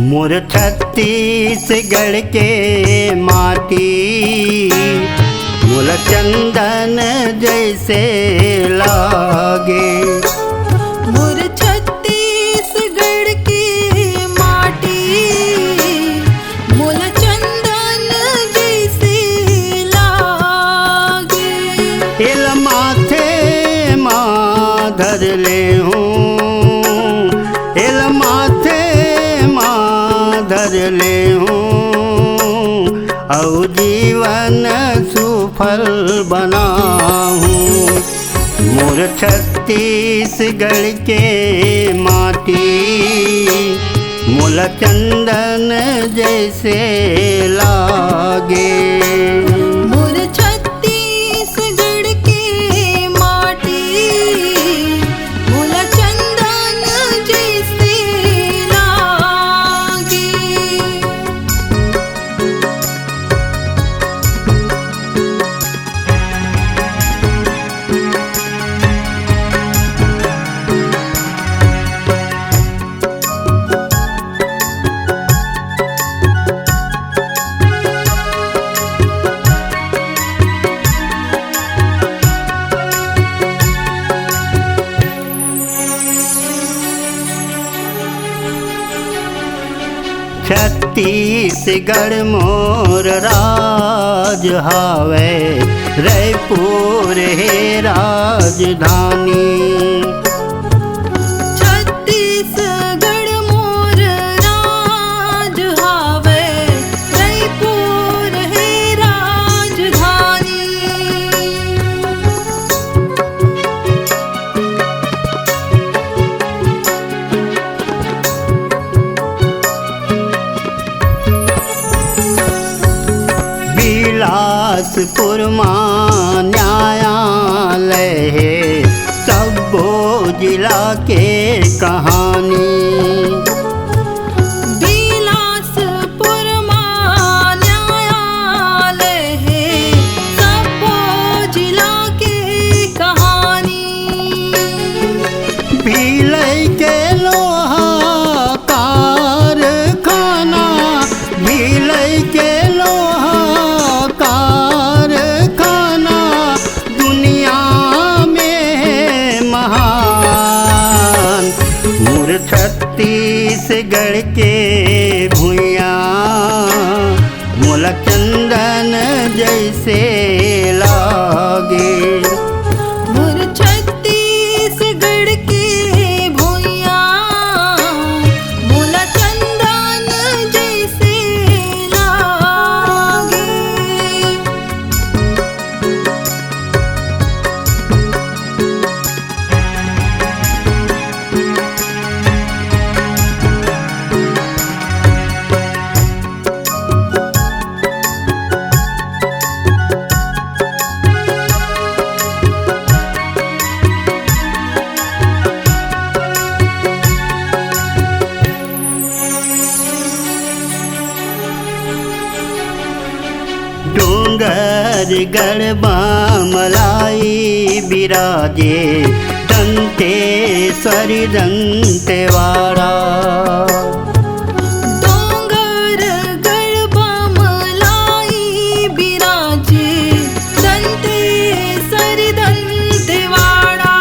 मोर छत्तीसगढ़ के माटी मोला चंदन जैसे लागे। मोर छत्तीसगढ़ की माटी मोला चंदन जैसे लागे। एल माथे माँ धर ले हूँ, एल माथे धर ले हूँ, और जीवन सुफल बनाऊँ। मोर छत्तीसगढ़ के माटी मोला चंदन जैसे लागे। मोर छत्तीसगढ़ की माटी मोला चंदन जैसे लागे। छत्तीसगढ़ मोर राज हावे, रायपुर है राजधानी। छत्तीसगढ़ मोर राज हावे, रायपुर है राजधानी। बिलासपुर मां न्यायालय है, सब्बो जिला के कहानी। बिलासपुर मां न्यायालय है, सब्बो जिला के कहानी। भिलई के लोहा कारखाना, भिलई के छत्तीसगढ़ के भुइयाँ मोला चंदन जैसे लागे। मोर छत्तीसगढ़ की भुइयाँ मोला चंदन जैसे लागे। डोंगरगढ़ बामलाई बिराजे, दंतेश्वरी दंतेवाड़ा। डोंगरगढ़ बामलाई बिराजे, दंतेश्वरी दंतेवाड़ा।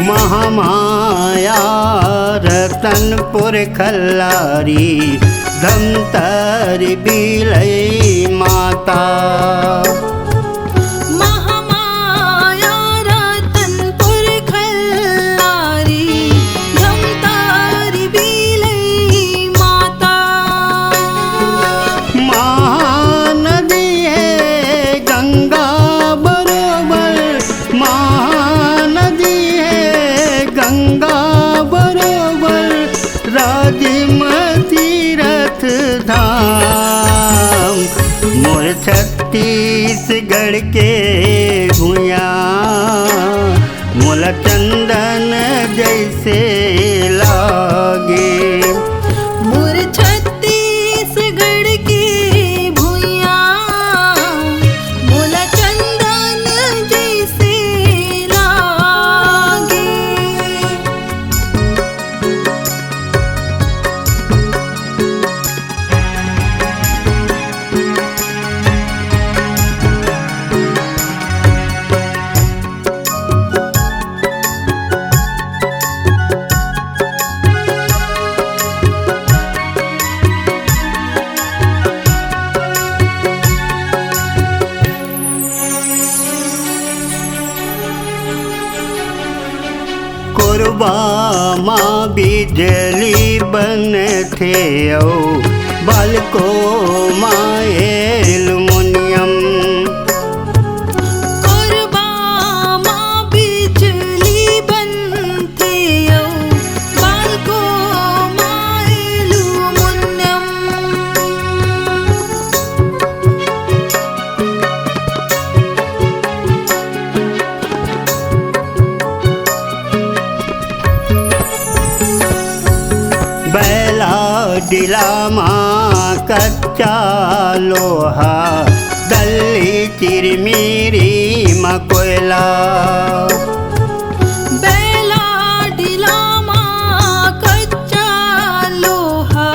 महामाया रतनपुर खल्लारी, धमतरी बिलई माता। महामाया रतनपुर खल्लारी, धमतरी बिलई माता। महानदी है गंगा मोर छत्तीसगढ़ के भुइया मोला चंदन जैसे लागे। मोर छत्तीसगढ़ के भुइया मोला चंदन जैसे लागे। कोरबा माँ बिजली बनथे औ बालको माँ एलुमिनियम। कोरबा माँ बिजली बनथे औ बालको माँ एलुमिनियम। बैला डिलामा कच्चा लोहा दल्ली चिरमिरी मकोयला। बैला डिलामा कच्चा लोहा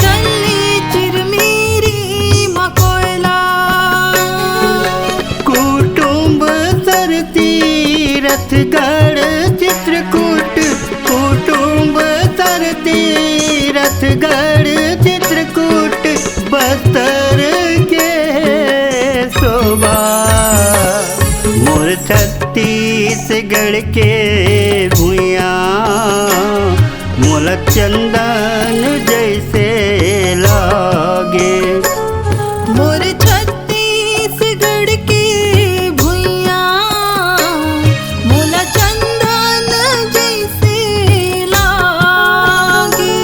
दल्ली चिरमिरी मकोयला। कुटुंब सरती रथगढ़ चित्रकूट कुटुंब सरती रथगढ़ चित्रकूट बस्तर के शोभा। मोर छत्तीसगढ़ के भुइया मोला चंदन जैसे लागे। मोर छत्तीसगढ़ के भुइया मोला चंदन जैसे लागे।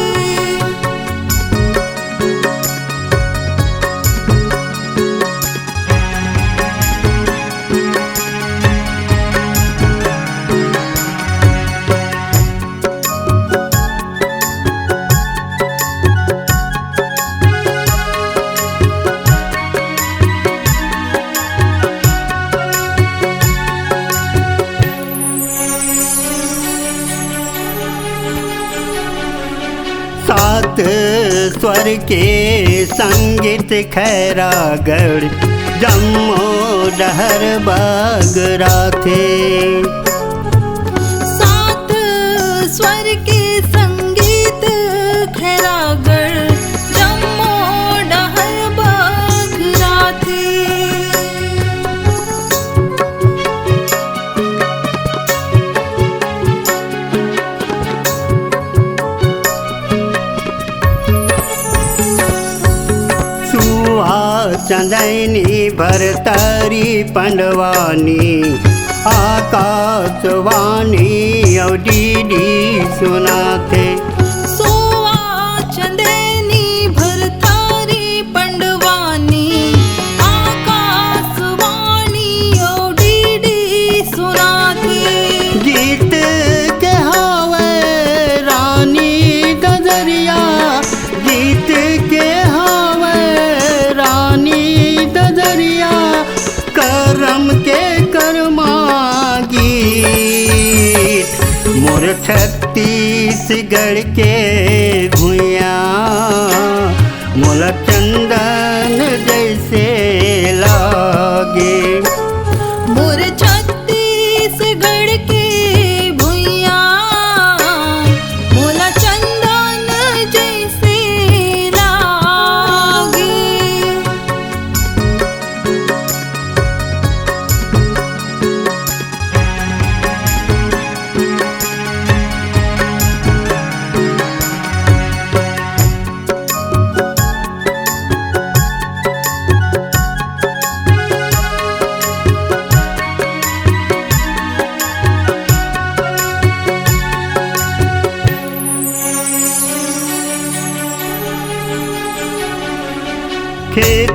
सात स्वर के संगीत खैरागढ़ जम्मो डहर बगरा थे। सात स्वर के संगीत खैरागढ़ जम्मो डहर बगरा थे। चंदैनी भरतरी पंडवानी आकाशवाणी और डीडी सुनाते। सोवा चंदैनी भरतारी पंडवानी आकाशवाणी ओ डीडी सुनाते। गीत के हवे रानी ददरिया गीत के हवे रानी ददरिया करम के कर्मा गीत। मोर छत्तीसगढ़ के भुइया मोला चंदन जैसे लागे। मोर छत्तीसगढ़ के भुइया मोला चंदन जैसे लागे।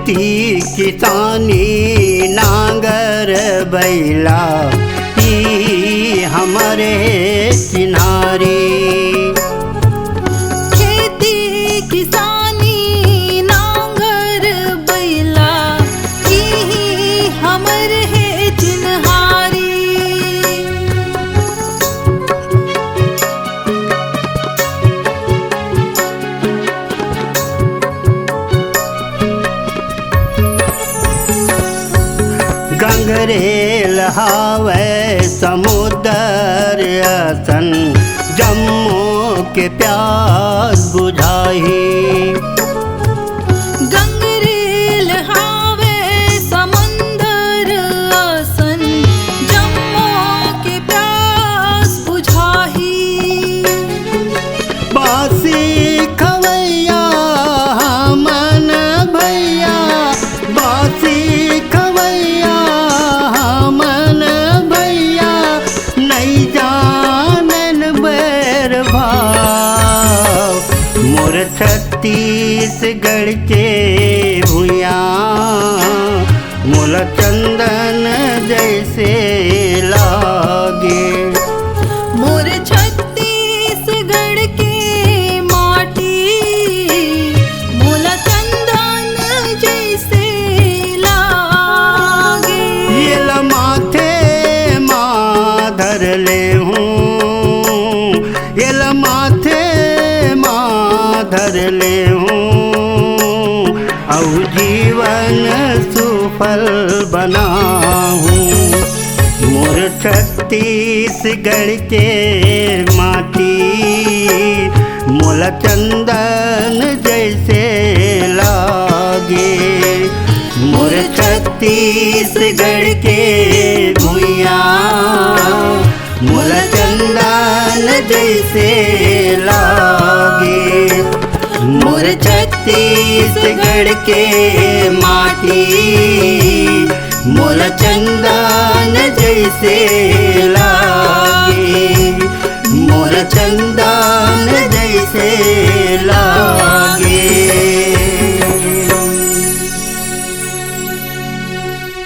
खेती किसानी नांगर बैला ई हमरे किनारी। खेती किसानी नांगर बैला ई हमर है चिन्हारी। गंगरेल हावे समुद्र असन जम्मू के प्यास बुझाही। गंगरेल हावे समंदर असन जम्मू के प्यास बुझाही। बासी खवैया मन भैया बासी खवैया मन भैया नहीं जानन बैर भाव। मोर छत्तीसगढ़ के भुइया मोल चंदन जैसे लागे। मोर छत्तीसगढ़ के माटी मोला चंदन जैसे लागे। ये माथे माधर ले हूँ ये माथे माधर ले हूँ औ जीवन सुफल बनाऊँ। मोर छत्तीसगढ़ के माटी मोला चंदन जैसे लागे। मोर छत्तीसगढ़ के भुइया मोला चंदन जैसे लागे। मोर छत्तीसगढ़ के माटी मोला चंदन जैसे लागे। मोर चंदन जैसे लागे।